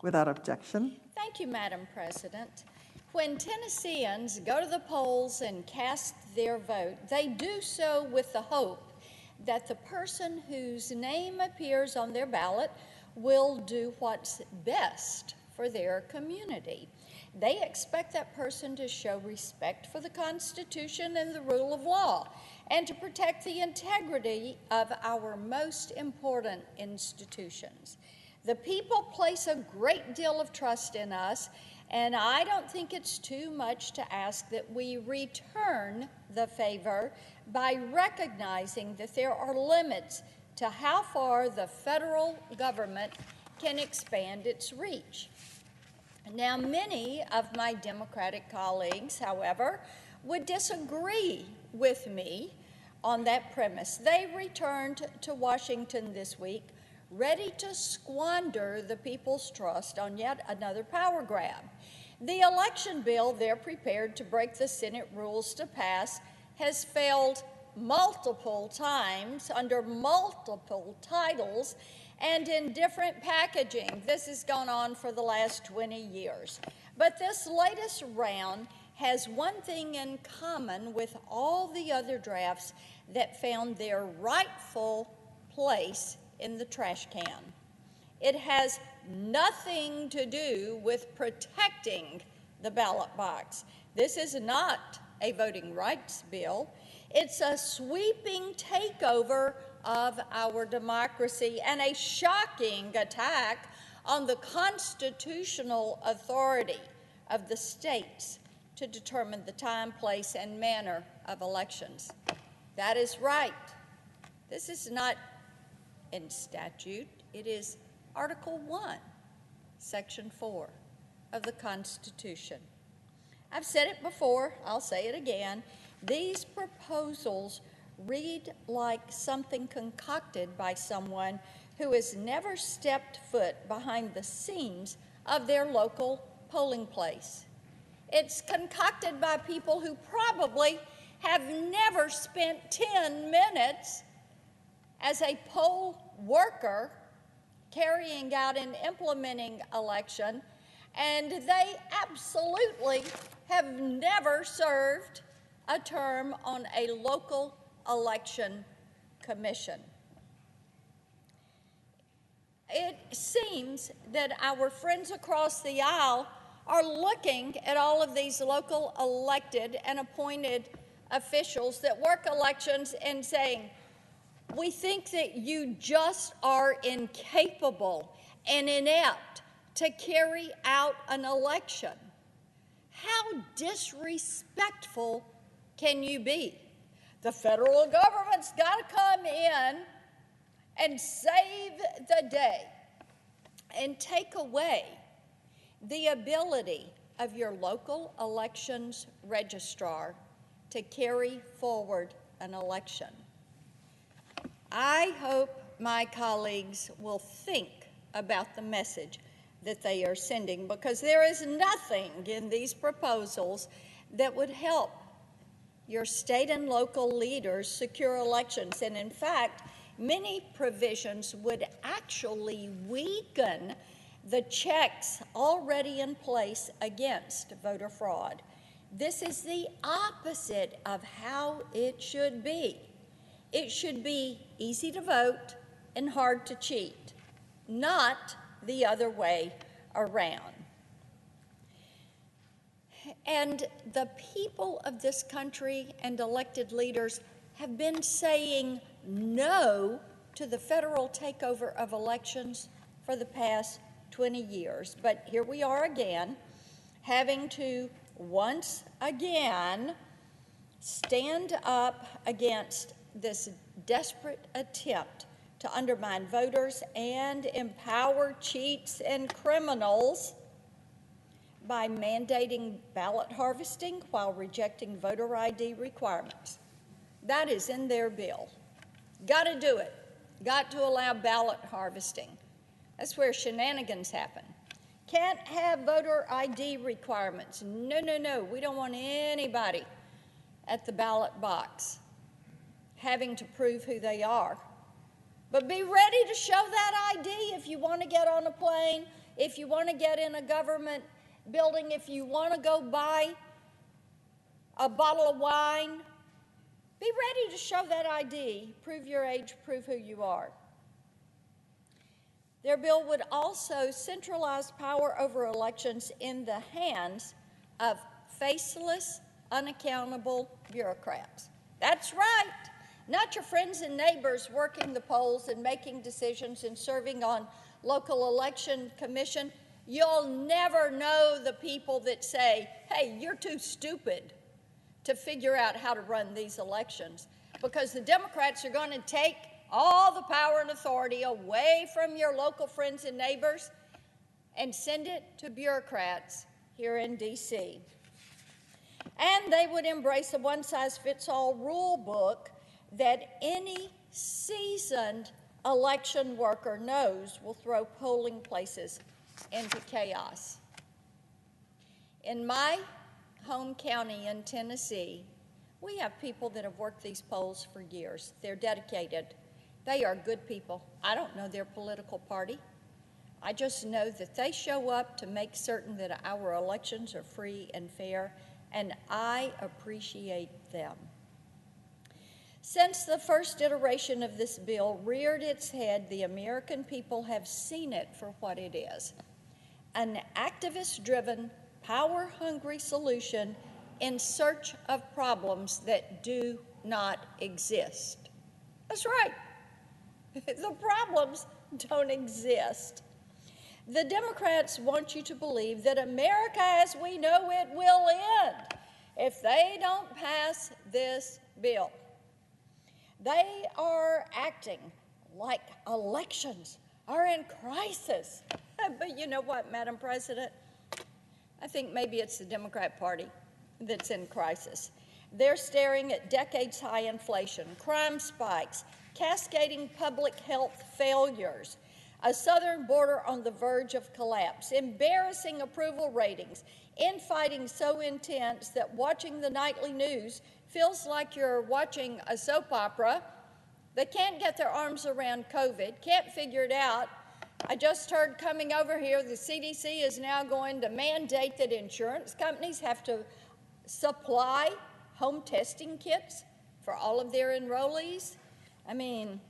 Without objection. Thank you, Madam President. When Tennesseans go to the polls and cast their vote, they do so with the hope that the person whose name appears on their ballot will do what's best for their community. They expect that person to show respect for the Constitution and the rule of law, and to protect the integrity of our most important institutions. The people place a great deal of trust in us, and I don't think it's too much to ask that we return the favor by recognizing that there are limits to how far the federal government can expand its reach. Now, many of my Democratic colleagues, however, would disagree with me on that premise. They returned to Washington this week ready to squander the people's trust on yet another power grab. The election bill they're prepared to break the Senate rules to pass has failed multiple times under multiple titles and in different packaging. This has gone on for the last 20 years. But this latest round has one thing in common with all the other drafts that found their rightful place in the trash can. It has nothing to do with protecting the ballot box. This is not a voting rights bill. It's a sweeping takeover of our democracy and a shocking attack on the constitutional authority of the states to determine the time, place, and manner of elections. That is right. This is not in statute. It is Article 1, Section 4 of the Constitution. I've said it before, I'll say it again. These proposals read like something concocted by someone who has never stepped foot behind the scenes of their local polling place. It's concocted by people who probably have never spent 10 minutes as a poll worker carrying out and implementing election, and they absolutely have never served a term on a local election commission. It seems that our friends across the aisle are looking at all of these local elected and appointed officials that work elections and saying, we think that you just are incapable and inept to carry out an election. How disrespectful can you be? The federal government's got to come in and save the day and take away the ability of your local elections registrar to carry forward an election. I hope my colleagues will think about the message that they are sending, because there is nothing in these proposals that would help your state and local leaders secure elections. And in fact, many provisions would actually weaken the checks already in place against voter fraud. This is the opposite of how it should be. It should be easy to vote and hard to cheat, not the other way around. And the people of this country and elected leaders have been saying no to the federal takeover of elections for the past 20 years. But here we are again, having to once again stand up against this desperate attempt to undermine voters and empower cheats and criminals by mandating ballot harvesting while rejecting voter ID requirements. That is in their bill. Got to do it. Got to allow ballot harvesting. That's where shenanigans happen. Can't have voter ID requirements. No, no, no. We don't want anybody at the ballot box having to prove who they are. But be ready to show that ID if you want to get on a plane, if you want to get in a government building, if you want to go buy a bottle of wine, be ready to show that ID, prove your age, prove who you are. Their bill would also centralize power over elections in the hands of faceless, unaccountable bureaucrats. That's right, not your friends and neighbors working the polls and making decisions and serving on local election commission. You'll never know the people that say, hey, you're too stupid to figure out how to run these elections, because the Democrats are going to take all the power and authority away from your local friends and neighbors and send it to bureaucrats here in D.C. And they would embrace a one-size-fits-all rule book that any seasoned election worker knows will throw polling places into chaos. In my home county in Tennessee, we have people that have worked these polls for years. They're dedicated. They are good people. I don't know their political party. I just know that they show up to make certain that our elections are free and fair, and I appreciate them. Since the first iteration of this bill reared its head, the American people have seen it for what it is: an activist-driven, power-hungry solution in search of problems that do not exist. That's right. The problems don't exist. The Democrats want you to believe that America as we know it will end if they don't pass this bill. They are acting like elections are in crisis. But you know what, Madam President? I think maybe it's the Democrat Party that's in crisis. They're staring at decades-high inflation, crime spikes, cascading public health failures, a southern border on the verge of collapse, embarrassing approval ratings, infighting so intense that watching the nightly news feels like you're watching a soap opera. They can't get their arms around COVID, can't figure it out. I just heard coming over here, the CDC is now going to mandate that insurance companies have to supply home testing kits for all of their enrollees. I mean,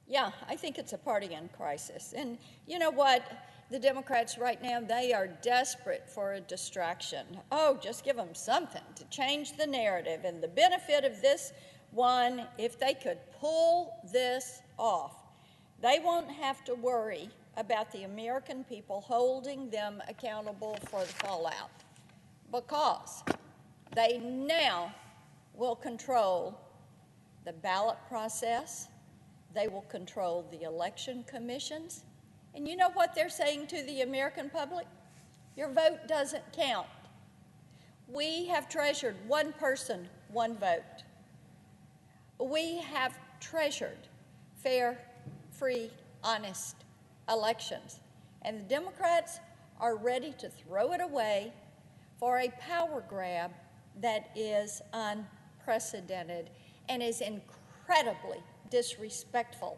yeah, I think it's a party in crisis. And you know what? The Democrats right now, they are desperate for a distraction. Oh, just give them something to change the narrative. And the benefit of this one, if they could pull this off, they won't have to worry about the American people holding them accountable for the fallout, because they now will control the ballot process, they will control the election commissions, and you know what they're saying to the American public? Your vote doesn't count. We have treasured one person, one vote. We have treasured fair, free, honest elections, and the Democrats are ready to throw it away for a power grab that is unprecedented and is incredibly disrespectful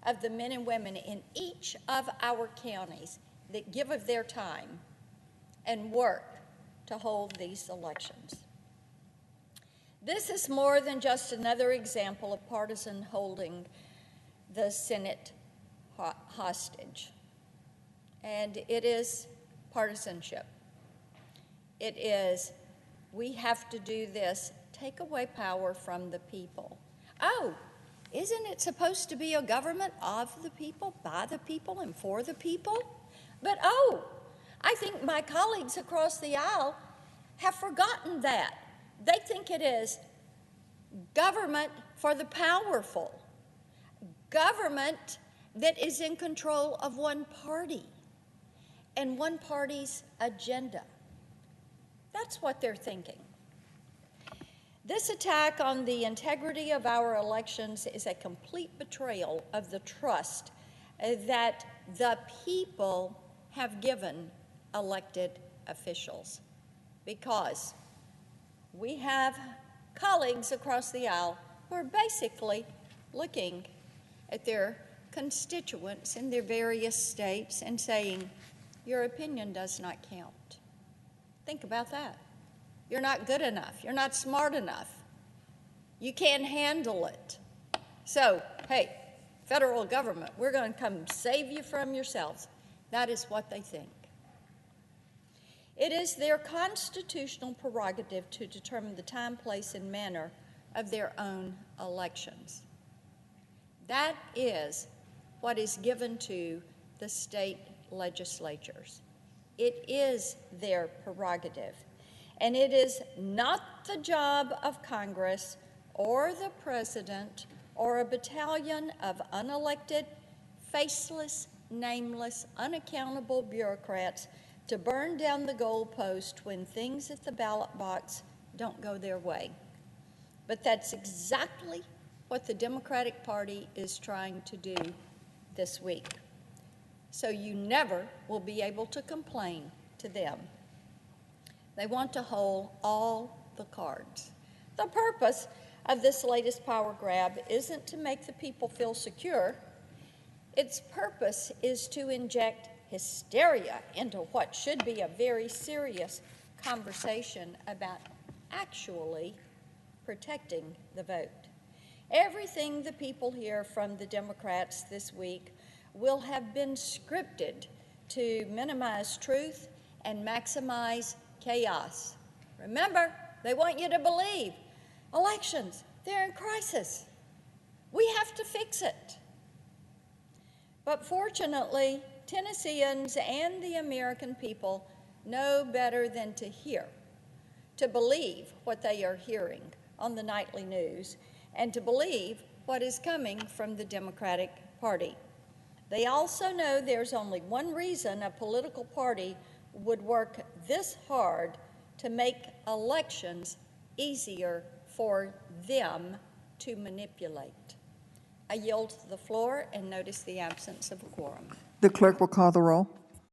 of the men and women in each of our counties that give of their time and work to hold these elections. This is more than just another example of partisan holding the Senate hostage, and it is partisanship. It is, we have to do this, take away power from the people. Oh, isn't it supposed to be a government of the people, by the people, and for the people? But I think my colleagues across the aisle have forgotten that. They think it is government for the powerful, government that is in control of one party and one party's agenda. That's what they're thinking. This attack on the integrity of our elections is a complete betrayal of the trust that the people have given elected officials, because we have colleagues across the aisle who are basically looking at their constituents in their various states and saying, your opinion does not count. Think about that. You're not good enough. You're not smart enough. You can't handle it. So, hey, federal government, we're going to come save you from yourselves. That is what they think. It is their constitutional prerogative to determine the time, place, and manner of their own elections. That is what is given to the state legislatures. It is their prerogative. And it is not the job of Congress or the president or a battalion of unelected, faceless, nameless, unaccountable bureaucrats to burn down the goalpost when things at the ballot box don't go their way. But that's exactly what the Democratic Party is trying to do this week. So you never will be able to complain to them. They want to hold all the cards. The purpose of this latest power grab isn't to make the people feel secure. Its purpose is to inject hysteria into what should be a very serious conversation about actually protecting the vote. Everything the people hear from the Democrats this week will have been scripted to minimize truth and maximize chaos. Remember, they want you to believe elections, they're in crisis. We have to fix it. But fortunately, Tennesseans and the American people know better than to hear, to believe what they are hearing on the nightly news, and to believe what is coming from the Democratic Party. They also know there's only one reason a political party would work this hard to make elections easier for them to manipulate. I yield the floor and notice the absence of a quorum. The clerk will call the roll.